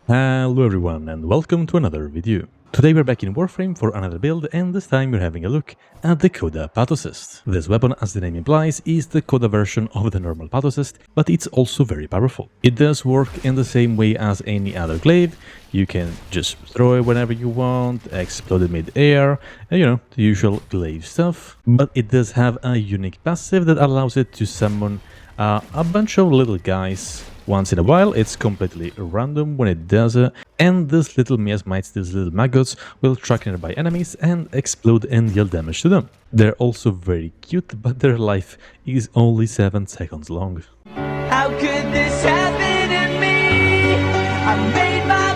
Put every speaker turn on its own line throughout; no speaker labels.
Hello everyone and welcome to another video. Today we're back in Warframe for another build, and this time we're having a look at the Coda Pathocyst. This weapon, as the name implies, is the Coda version of the normal Pathocyst, but it's also very powerful. It does work in the same way as any other glaive. You can just throw it whenever you want, explode it mid-air, and the usual glaive stuff. But it does have a unique passive that allows it to summon a bunch of little guys once in a while. It's completely random when it does it, and these little miasmites, these little maggots, will track nearby enemies and explode and deal damage to them. They're also very cute, but their life is only 7 seconds long.
How could this happen to me? I made my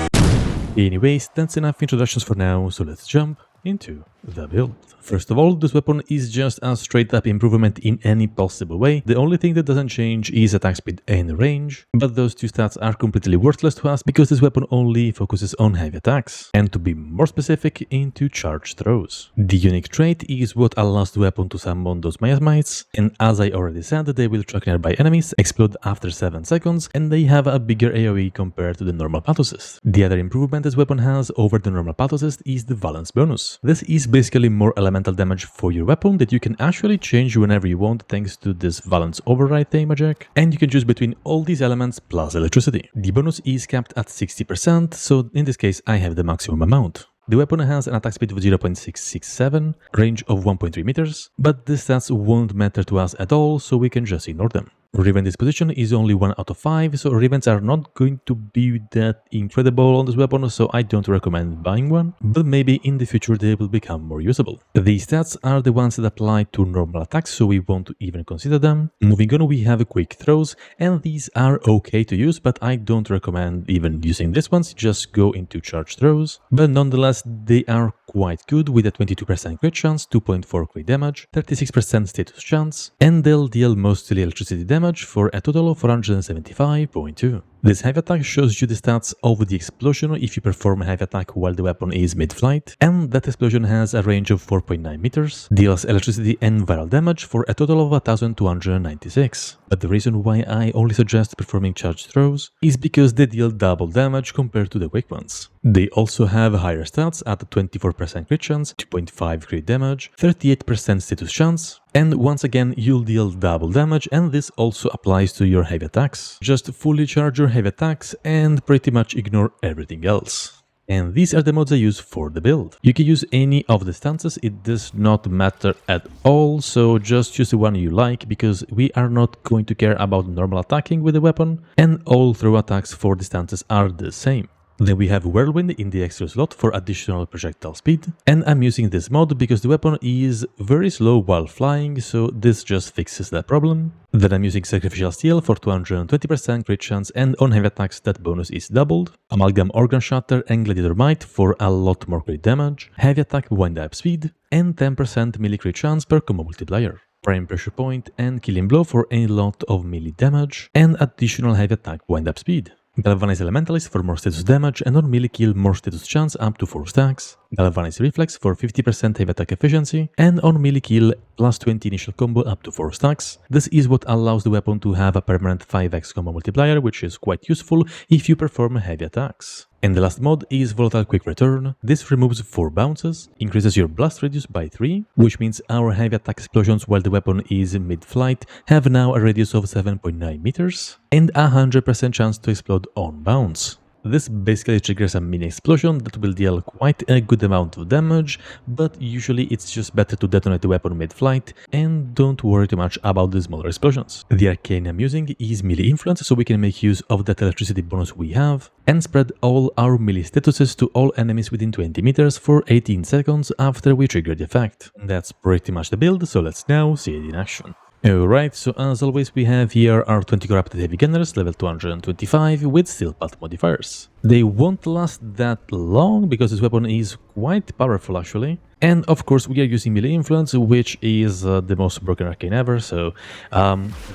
mistakes.
Anyways, that's enough introductions for now, so let's jump into the build. First of all, this weapon is just a straight up improvement in any possible way. The only thing that doesn't change is attack speed and range, but those two stats are completely worthless to us because this weapon only focuses on heavy attacks, and to be more specific, into charge throws. The unique trait is what allows the weapon to summon those miasmites, and as I already said, they will track nearby enemies, explode after 7 seconds, and they have a bigger AoE compared to the normal Pathocyst. The other improvement this weapon has over the normal Pathocyst is the Valence bonus. This is basically more elemental damage for your weapon that you can actually change whenever you want thanks to this Valence override thingamajig, and you can choose between all these elements plus electricity. The bonus is capped at 60%, so in this case I have the maximum amount. The weapon has an attack speed of 0.667, range of 1.3 meters, but these stats won't matter to us at all, so we can just ignore them. Riven disposition is only 1 out of 5, so Rivens are not going to be that incredible on this weapon, so I don't recommend buying one, but maybe in the future they will become more usable. These stats are the ones that apply to normal attacks, so we won't even consider them. Moving on, we have quick throws, and these are okay to use, but I don't recommend even using these ones, just go into charge throws. But nonetheless, they are quite good with a 22% crit chance, 2.4 crit damage, 36% status chance, and they'll deal mostly electricity damage for a total of 475.2. This heavy attack shows you the stats of the explosion if you perform a heavy attack while the weapon is mid-flight, and that explosion has a range of 4.9 meters, deals electricity and viral damage for a total of 1296. But the reason why I only suggest performing charge throws is because they deal double damage compared to the quick ones. They also have higher stats at 24% crit chance, 2.5 crit damage, 38% status chance, and once again you'll deal double damage, and this also applies to your heavy attacks. Just fully charge your heavy attacks and pretty much ignore everything else. And these are the mods I use for the build. You can use any of the stances, it does not matter at all, so just choose the one you like, because we are not going to care about normal attacking with the weapon, and all throw attacks for the stances are the same. Then we have Whirlwind in the extra slot for additional projectile speed, and I'm using this mod because the weapon is very slow while flying, so this just fixes that problem. Then I'm using Sacrificial Steel for 220% crit chance, and on heavy attacks that bonus is doubled. Amalgam Organ Shatter and Gladiator Might for a lot more crit damage, heavy attack wind-up speed, and 10% melee crit chance per combo multiplier. Prime Pressure Point and Killing Blow for a lot of melee damage, and additional heavy attack wind-up speed. Galvanize Elementalist for more status damage, and on melee kill more status chance up to 4 stacks. Galvanize Reflex for 50% heavy attack efficiency, and on melee kill plus 20 initial combo up to 4 stacks. This is what allows the weapon to have a permanent 5x combo multiplier, which is quite useful if you perform heavy attacks. And the last mod is Volatile Quick Return. This removes 4 bounces, increases your blast radius by 3, which means our heavy attack explosions while the weapon is mid-flight have now a radius of 7.9 meters, and a 100% chance to explode on bounce. This basically triggers a mini explosion that will deal quite a good amount of damage, but usually it's just better to detonate the weapon mid-flight and don't worry too much about the smaller explosions. The arcane I'm using is melee influence, so we can make use of that electricity bonus we have and spread all our melee statuses to all enemies within 20 meters for 18 seconds after we trigger the effect. That's pretty much the build, so let's now see it in action. Alright, so as always we have here our 20 corrupted heavy gunners, level 225 with steel pulse modifiers. They won't last that long because this weapon is quite powerful actually. And of course we are using melee influence, which is the most broken arcane ever, so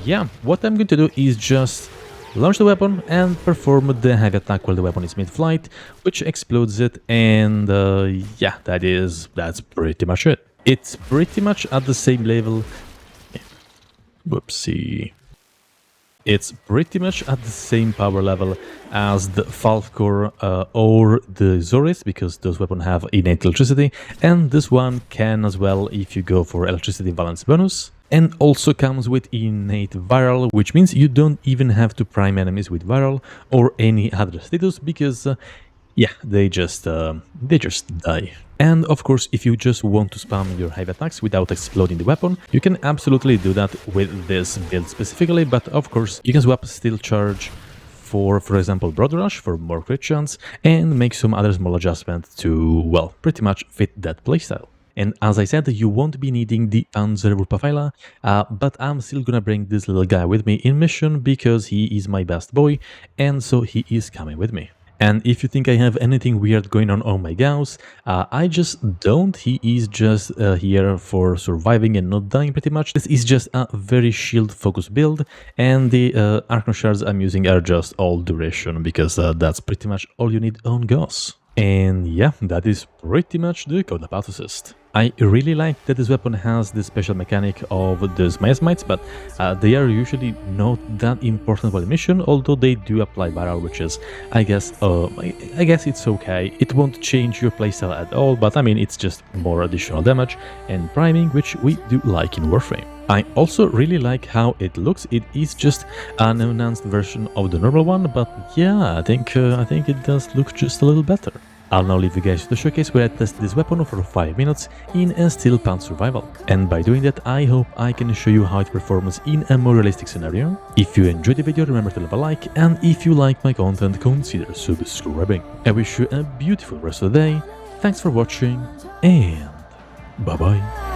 yeah, what I'm going to do is just launch the weapon and perform the heavy attack while the weapon is mid-flight, which explodes it, and yeah, that's pretty much it. It's pretty much at the same level. Whoopsie. It's pretty much at the same power level as the Falcor or the Zoris, because those weapons have innate electricity, and this one can as well if you go for electricity balance bonus, and also comes with innate viral, which means you don't even have to prime enemies with viral or any other status, because yeah, they just die. And of course, if you just want to spam your heavy attacks without exploding the weapon, you can absolutely do that with this build specifically, but of course, you can swap Steel Charge for example, Broad Rush for more crit chance, and make some other small adjustments to, well, pretty much fit that playstyle. And as I said, you won't be needing the Panzer Wurpafeila, but I'm still gonna bring this little guy with me in mission because he is my best boy, and so he is coming with me. And if you think I have anything weird going on my Gauss, I just don't. He is just here for surviving and not dying pretty much. This is just a very shield focused build, and the Archon Shards I'm using are just all duration, because that's pretty much all you need on Gauss. And yeah, that is pretty much the Coda Pathocyst. I really like that this weapon has the special mechanic of the miasmites, but they are usually not that important for the mission, although they do apply barrel, which is, I guess it's okay. It won't change your playstyle at all, but I mean, it's just more additional damage and priming, which we do like in Warframe. I also really like how it looks. It is just an enhanced version of the normal one, but yeah, I think it does look just a little better. I'll now leave you guys to the showcase where I tested this weapon for 5 minutes in a Steel Pan survival. And by doing that, I hope I can show you how it performs in a more realistic scenario. If you enjoyed the video, remember to leave a like, and if you like my content, consider subscribing. I wish you a beautiful rest of the day, thanks for watching, and bye bye.